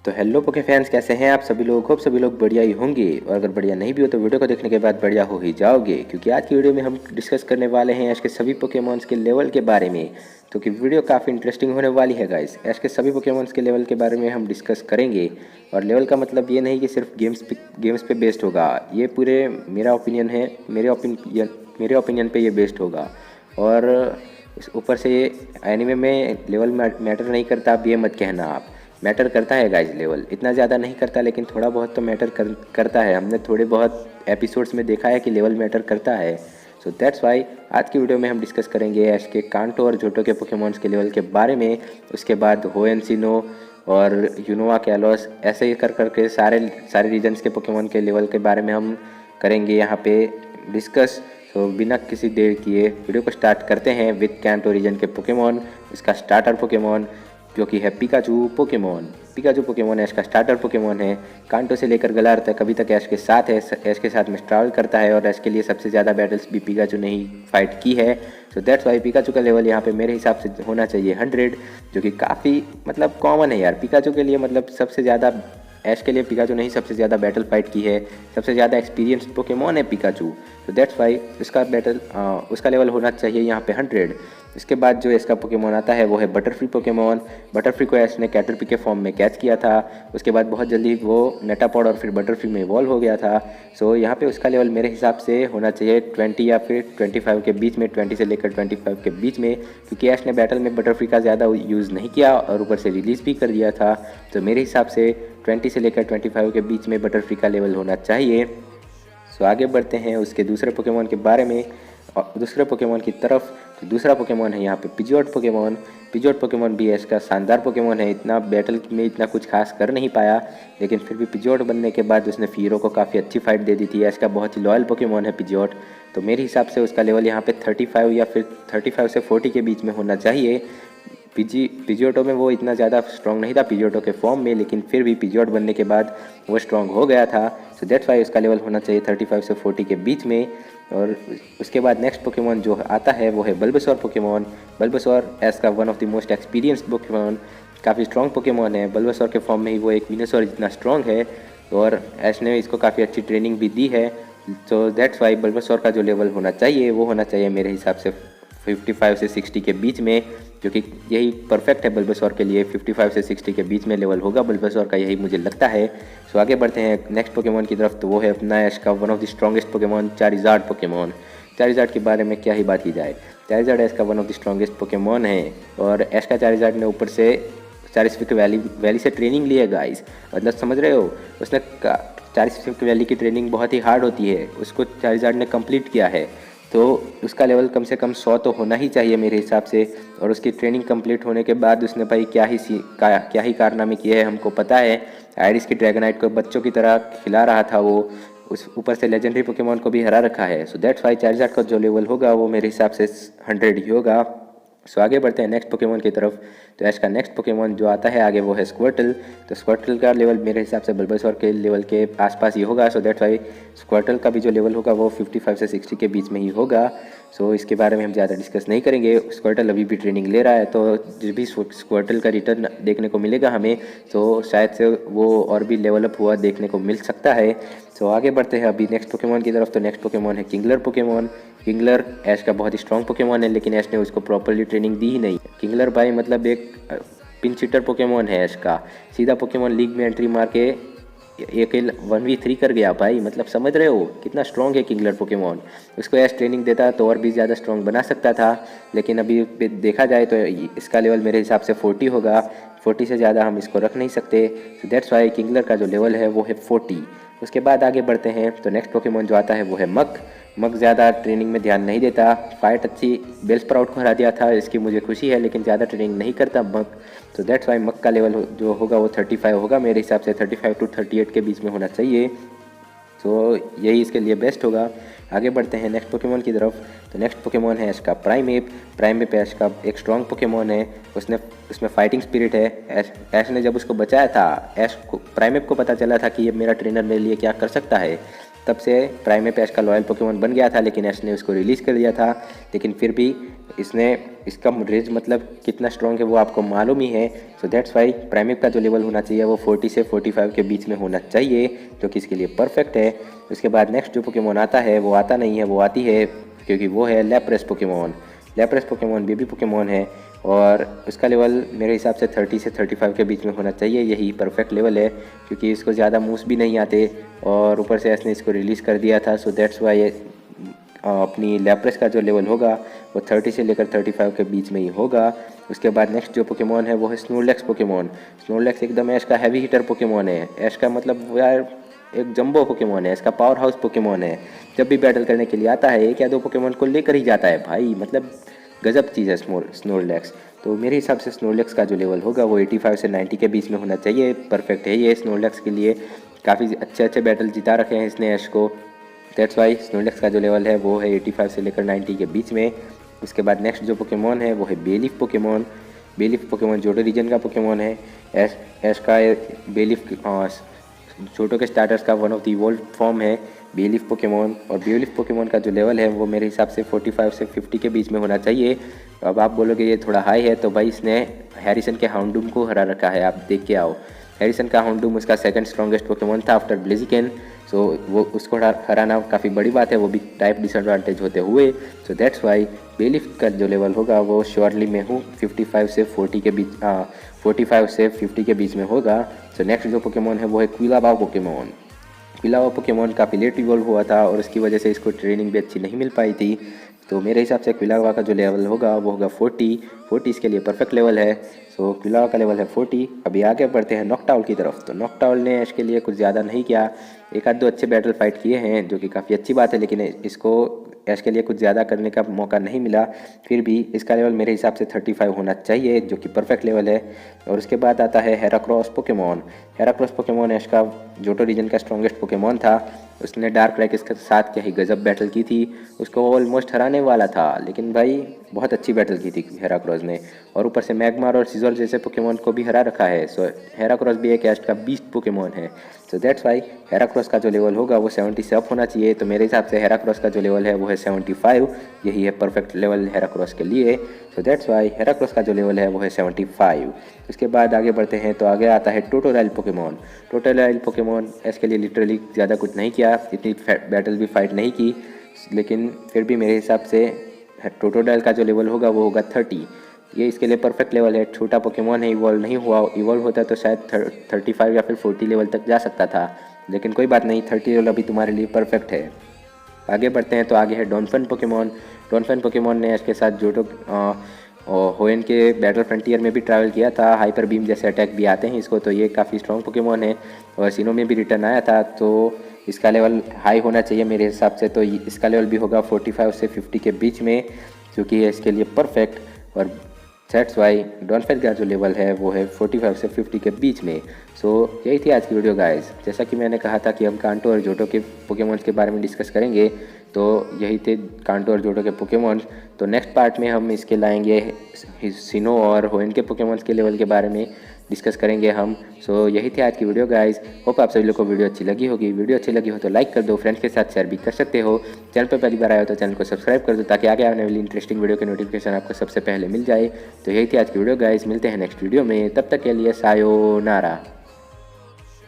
तो हेलो पोके फैंस, कैसे हैं आप सभी लोग। होप सभी लोग बढ़िया ही होंगे, और अगर बढ़िया नहीं भी हो तो वीडियो को देखने के बाद बढ़िया हो ही जाओगे, क्योंकि आज की वीडियो में हम डिस्कस करने वाले हैं ऐश के सभी पोकेमॉन्स के लेवल के बारे में। तो कि वीडियो काफ़ी इंटरेस्टिंग होने वाली है गाइस। ऐश के सभी पोकेमॉन्स के लेवल के बारे में हम डिस्कस करेंगे। और लेवल का मतलब ये नहीं कि सिर्फ गेम्स पे बेस्ड होगा, ये पूरे मेरा ओपिनियन है, मेरे ओपिनियन पे ये बेस्ड होगा। और इस ऊपर से एनिमे में लेवल मैटर नहीं करता, अब ये मत कहना आप। मैटर करता है गाइस, लेवल इतना ज़्यादा नहीं करता लेकिन थोड़ा बहुत तो मैटर करता है। हमने थोड़े बहुत एपिसोड्स में देखा है कि लेवल मैटर करता है। सो दैट्स वाई आज की वीडियो में हम डिस्कस करेंगे ऐश के कांटो और जोटो के पोकेमॉन्स के लेवल के बारे में। उसके बाद होएनसिनो और यूनोवा कैलोस, ऐसे ही कर करके सारे रीजन्स के पोकेमॉन के लेवल के बारे में हम करेंगे यहाँ पे डिस्कस। तो बिना किसी देर किए वीडियो को स्टार्ट करते हैं विद कांटो रीजन के पोकेमॉन। इसका स्टार्टर पोकेमॉन जो कि है पिकाचू पोकेमॉन। पिकाचू पोकेमॉन ऐश का स्टार्टर पोकेमॉन है। कांटो से लेकर गलार तक अभी तक ऐश के साथ है, ऐश के साथ में ट्रैवल करता है, और ऐश के लिए सबसे ज़्यादा बैटल्स भी पिकाचू ने ही फाइट की है। सो दैट्स वाई पिकाचू का लेवल यहाँ पे मेरे हिसाब से होना चाहिए 100, जो कि काफ़ी मतलब कॉमन है यार पिकाचू के लिए। मतलब सबसे ज़्यादा ऐश के लिए पिकाचू ने ही सबसे ज़्यादा बैटल फाइट की है, सबसे ज़्यादा एक्सपीरियंस्ड पोकेमॉन है पिकाचू। तो दैट्स वाई उसका लेवल होना चाहिए यहाँ पे 100। इसके बाद जो इसका पोकेमॉन आता है वो है बटरफ्री पोकेमॉन। बटरफ्री को ऐश ने कैटरपी के फॉर्म में कैच किया था। उसके बाद बहुत जल्दी वो नेटापॉड और फिर बटरफ्री में इवॉल्व हो गया था। सो यहाँ पे उसका लेवल मेरे हिसाब से होना चाहिए 20 या फिर 25 के बीच में, 20 से लेकर 25 के बीच में, क्योंकि ऐश ने बैटल में बटरफ्री का ज़्यादा यूज़ नहीं किया और ऊपर से रिलीज़ भी कर दिया था। तो मेरे हिसाब से 20 से लेकर 25 के बीच में बटरफ्री का लेवल होना चाहिए। सो आगे बढ़ते हैं उसके दूसरे पोकेमॉन के बारे में और दूसरे पोकेमॉन की तरफ। तो दूसरा पोकेमॉन है यहाँ पे पिजियोट पोकेमॉन। पिजियोट पोकेमॉन भी इसका शानदार पोकेमॉन है। इतना बैटल में इतना कुछ खास कर नहीं पाया, लेकिन फिर भी पिजियोट बनने के बाद उसने फीरो को काफ़ी अच्छी फाइट दे दी थी। इसका बहुत ही लॉयल पोकेमॉन है पिजियोट। तो मेरे हिसाब से उसका लेवल यहाँ पे 35 या फिर 35 से 40 के बीच में होना चाहिए। पिजियोटो में वो इतना ज़्यादा स्ट्रॉन्ग नहीं था पिजियोटो के फॉर्म में, लेकिन फिर भी पिजियोट बनने के बाद वो स्ट्रॉन्ग हो गया था। सो दैट्स वाई उसका लेवल होना चाहिए 35 से 40 के बीच में। और उसके बाद नेक्स्ट पोकेमॉन जो आता है वो है बल्बसौर पोकेमॉन। बल्बसौर एज का one of the most experienced Pokemon, काफ़ी स्ट्रॉन्ग पोकेमॉन है। बल्बसौर के फॉर्म में ही वो एक विनोसौर जितना स्ट्रॉन्ग है, और ऐश ने इसको काफ़ी अच्छी ट्रेनिंग भी दी है। तो दैट्स वाई बल्बसौर का जो लेवल होना चाहिए वो होना चाहिए मेरे हिसाब से 55 से 60 के बीच में, जो कि यही परफेक्ट है बल्बसौर के लिए। 55 से 60 के बीच में लेवल होगा बल्बसौर का, यही मुझे लगता है। सो आगे बढ़ते हैं नेक्स्ट पोकेमॉन की तरफ। तो वो है अपना ऐश का one of the strongest Pokemon Charizard Pokemon. Charizard के बारे में क्या ही बात की जाए, चारिज़ार्ड ऐश का one of the strongest Pokemon है। और ऐश का चारिज़ार्ड ने ऊपर से चारिस्फिक वैली से ट्रेनिंग ली है गाइस, मतलब समझ रहे हो। उसने चारिस्फिक वैली की ट्रेनिंग बहुत ही हार्ड होती है, उसको चारिज़ार्ड ने कंप्लीट किया है। तो उसका लेवल कम से कम 100 तो होना ही चाहिए मेरे हिसाब से। और उसकी ट्रेनिंग कंप्लीट होने के बाद उसने भाई क्या ही कारनामे किए हैं हमको पता है। आयरिस की ड्रैगनाइट को बच्चों की तरह खिला रहा था वो, उस ऊपर से लेजेंडरी पोकेमॉन को भी हरा रखा है। सो दैट्स वाई चार्जर का जो लेवल होगा वो मेरे हिसाब से 100 ही होगा। सो आगे बढ़ते हैं नेक्स्ट पोकेमॉन की तरफ। तो ऐश का नेक्स्ट पोकेमॉन जो आता है आगे वो है स्क्वर्टल। तो स्क्वर्टल का लेवल मेरे हिसाब से बल्बसौर के लेवल के आसपास ही होगा। सो दैट्स वाई स्क्वर्टल का भी जो लेवल होगा वो 55 से 60 के बीच में ही होगा। सो इसके बारे में हम ज़्यादा डिस्कस नहीं करेंगे। स्क्वर्टल अभी भी ट्रेनिंग ले रहा है, तो जब भी स्क्वर्टल का रिटर्न देखने को मिलेगा हमें, तो शायद से वो और भी लेवल अप हुआ देखने को मिल सकता है। सो आगे बढ़ते हैं अभी नेक्स्ट पोकेमॉन की तरफ। तो नेक्स्ट पोकेमॉन है किंगलर पोकेमॉन। किंगलर ऐश का बहुत ही स्ट्रॉन्ग पोकेमॉन है, लेकिन ऐश ने उसको प्रॉपरली ट्रेनिंग दी ही नहीं। किंगलर भाई मतलब एक पिंच हिटर पोकेमॉन है ऐश का। सीधा पोकेमॉन लीग में एंट्री मार के एक 1v3 कर गया भाई, मतलब समझ रहे हो कितना स्ट्रॉन्ग है किंगलर पोकेमॉन। उसको ऐश ट्रेनिंग देता तो और भी ज़्यादा स्ट्रॉन्ग बना सकता था, लेकिन अभी देखा जाए तो इसका लेवल मेरे हिसाब से 40 होगा। 40 से ज़्यादा हम इसको रख नहीं सकते। सो दैट्स वाई किंगलर का जो लेवल है वो है 40। उसके बाद आगे बढ़ते हैं। तो नेक्स्ट पोकेमॉन जो आता है वो है मक। मक ज़्यादा ट्रेनिंग में ध्यान नहीं देता, फाइट अच्छी बेलस्प्राउट को हरा दिया था, इसकी मुझे खुशी है, लेकिन ज़्यादा ट्रेनिंग नहीं करता मक। तो दैट्स वाई मक का लेवल जो होगा वो 35 होगा मेरे हिसाब से, 35 टू 38 के बीच में होना चाहिए। तो यही इसके लिए बेस्ट होगा। आगे बढ़ते हैं नेक्स्ट पोकेमॉन की तरफ। तो नेक्स्ट पोकेमॉन है ऐश का प्राइमेप। प्राइमेप ऐश का एक स्ट्रॉन्ग पोकेमॉन है, उसमें फाइटिंग स्पिरिट है। ऐश ने जब उसको बचाया था, ऐश को प्राइमेप को पता चला था कि ये मेरा ट्रेनर मेरे लिए क्या कर सकता है, तब से प्राइमेप ऐश का लॉयल पोकेमॉन बन गया था, लेकिन ऐश ने उसको रिलीज़ कर दिया था। लेकिन फिर भी इसका रेंज मतलब कितना स्ट्रॉन्ग है वो आपको मालूम ही है। सो दैट्स वाई प्राइमेप का जो लेवल होना चाहिए वो 40 से 45 के बीच में होना चाहिए, जो कि इसके लिए परफेक्ट है। उसके बाद नेक्स्ट जो पोकेमॉन आता है वो आता नहीं है, वो आती है क्योंकि वो है लैप्रेस पोकेमॉन। लैप्रेस पोकेमॉन बेबी पोकेमॉन है और उसका लेवल मेरे हिसाब से 30 से 35 के बीच में होना चाहिए। यही परफेक्ट लेवल है क्योंकि इसको ज़्यादा मूव्स भी नहीं आते और ऊपर से इसने इसको रिलीज़ कर दिया था। सो दैट्स वाई अपनी लैप्रेस का जो लेवल होगा वो 30 से लेकर 35 के बीच में ही होगा। उसके बाद नेक्स्ट जो पोकेमॉन है वो है स्नोरलैक्स पोकेमॉन। स्नोरलैक्स एकदम ऐश का हैवी हिटर पोकेमॉन है। ऐश का मतलब यार एक जंबो पोकेमॉन है, इसका पावर हाउस पोकेमॉन है। जब भी बैटल करने के लिए आता है एक या दो पोकेमॉन को लेकर ही जाता है भाई, मतलब गजब चीज़ है स्नोरलैक्स। तो मेरे हिसाब से स्नोरलैक्स का जो लेवल होगा वो 85 से 90 के बीच में होना चाहिए। परफेक्ट है ये स्नोरलैक्स के लिए। काफ़ी अच्छे बैटल जिता रखे हैं इसने ऐश को। दैट्स वाई स्नोरलैक्स का जो लेवल है वो है 85 से लेकर 90 के बीच में। उसके बाद नेक्स्ट जो पोकेमॉन है वो है बेलीफ पोकेमॉन। बेलीफ पोकेमॉन जोटो रीजन का पोकेमॉन है। ऐश का बेलीफ जोटो के स्टार्टर्स का one of the evolve form है बेलीफ पोकेमॉन। और बेलीफ पोकेमॉन का जो लेवल है वो मेरे हिसाब से 45 से 50 के बीच में होना चाहिए। अब आप बोलोगे ये थोड़ा हाई है, तो भाई इसने हैरिसन के हाउंडूम को हरा रखा है, आप देख के आओ। हैरिसन का हाउंडूम उसका सेकंड स्ट्रॉन्गेस्ट पोकेमॉन था आफ्टर ब्लिज़िकन। सो वो उसको हराना काफ़ी बड़ी बात है, वो भी टाइप डिसएडवांटेज होते हुए। सो दैट्स वाई बेलीफ का जो लेवल होगा वो श्योरली मैं हूँ 45 से 40 के बीच 45 से 50 के बीच में होगा। सो नेक्स्ट जो पोकेमॉन है वो है क्विलाबा पोकेमॉन। क्विलाबा पोकेमॉन काफ़ी लेट इवॉल्व हुआ था और उसकी वजह से इसको ट्रेनिंग भी अच्छी नहीं मिल पाई थी। तो मेरे हिसाब से क्विलाबा का जो लेवल होगा वो होगा 40 इसके लिए परफेक्ट लेवल है। सो क्विलाबा का लेवल है 40। अभी आगे बढ़ते हैं नॉकटाउल की तरफ। तो नॉकटाउल ने इसके लिए कुछ ज़्यादा नहीं किया, एक आध दो अच्छे बैटल फाइट किए हैं जो कि काफ़ी अच्छी बात है, लेकिन इसको ऐश के लिए कुछ ज़्यादा करने का मौका नहीं मिला। फिर भी इसका लेवल मेरे हिसाब से 35 होना चाहिए, जो कि परफेक्ट लेवल है। और उसके बाद आता है हेराक्रोस पोकेमॉन। हेराक्रोस पोकेमॉन ऐश का जोटो रीजन का स्ट्रॉन्गेस्ट पोकेमॉन था। उसने डार्क रैकिस के साथ क्या ही गजब बैटल की थी, उसको ऑलमोस्ट हराने वाला था, लेकिन भाई बहुत अच्छी बैटल की थी हेराक्रोस ने। और ऊपर से मैग्मार और सीजोर जैसे पोकेमॉन को भी हरा रखा है। सो हेराक्रोस भी एक ऐश का बीस्ट पोकेमॉन है। सो दैट्स वाई हेराक्रोस का जो लेवल होगा वो 70 से अप होना चाहिए। तो मेरे हिसाब से हेराक्रोस का जो लेवल है वो है 75। यही है परफेक्ट लेवल हेराक्रोस के लिए। सो दैट्स वाई हेराक्रोस का जो लेवल है वो है 75। उसके बाद आगे बढ़ते हैं तो आगे आता है टोटोराइल पोकेमॉन। टोटोराइल पोकेमॉन इसके लिए लिटरली ज़्यादा कुछ नहीं किया, इतनी बैटल भी फाइट नहीं की, लेकिन फिर भी मेरे हिसाब से टोटोराइल का जो लेवल होगा वो होगा 30। ये इसके लिए परफेक्ट लेवल है। छोटा पोकेमॉन है, इवॉल्व नहीं हुआ, इवॉल्व होता तो शायद 35 या फिर 40 लेवल तक जा सकता था, लेकिन कोई बात नहीं, 30 लेवल अभी तुम्हारे लिए परफेक्ट है। आगे बढ़ते हैं तो आगे है डॉनफन पोकेमॉन। डॉनफन पोकेमॉन ने इसके साथ जोटो होएन के बैटल फ्रंटियर में भी ट्रैवल किया था। हाइपर बीम जैसे अटैक भी आते हैं इसको, तो ये काफ़ी स्ट्रॉन्ग पोकेमॉन है और सीनो में भी रिटर्न आया था। तो इसका लेवल हाई होना चाहिए मेरे हिसाब से। तो इसका लेवल भी होगा 45 से 50 के बीच में, क्योंकि ये इसके लिए परफेक्ट। और दैट्स वाई डॉनफन का जो लेवल है वो है 45 से 50 के बीच में। सो यही थी आज की वीडियो गाइस। जैसा कि मैंने कहा था कि हम कांटो और जोटो के पोकेमॉन्स के बारे में डिस्कस करेंगे, तो यही थे कांटो और जोटो के पोकेमॉन्स। तो नेक्स्ट पार्ट में हम इसके लाएंगे सिनो और होएन के पोकेमॉन्स के लेवल के बारे में डिस्कस करेंगे हम। सो यही थी आज की वीडियो गाइस। होप आप सभी लोग को वीडियो अच्छी लगी होगी। वीडियो अच्छी लगी हो तो लाइक कर दो, फ्रेंड्स के साथ शेयर भी कर सकते हो। चैनल पर पहली बार आए हो तो चैनल को सब्सक्राइब कर दो, ताकि आगे आने वाली इंटरेस्टिंग वीडियो के नोटिफिकेशन आपको सबसे पहले मिल जाए। तो यही थी आज की वीडियो गाइस, मिलते हैं नेक्स्ट वीडियो में, तब तक के लिए सायोनारा।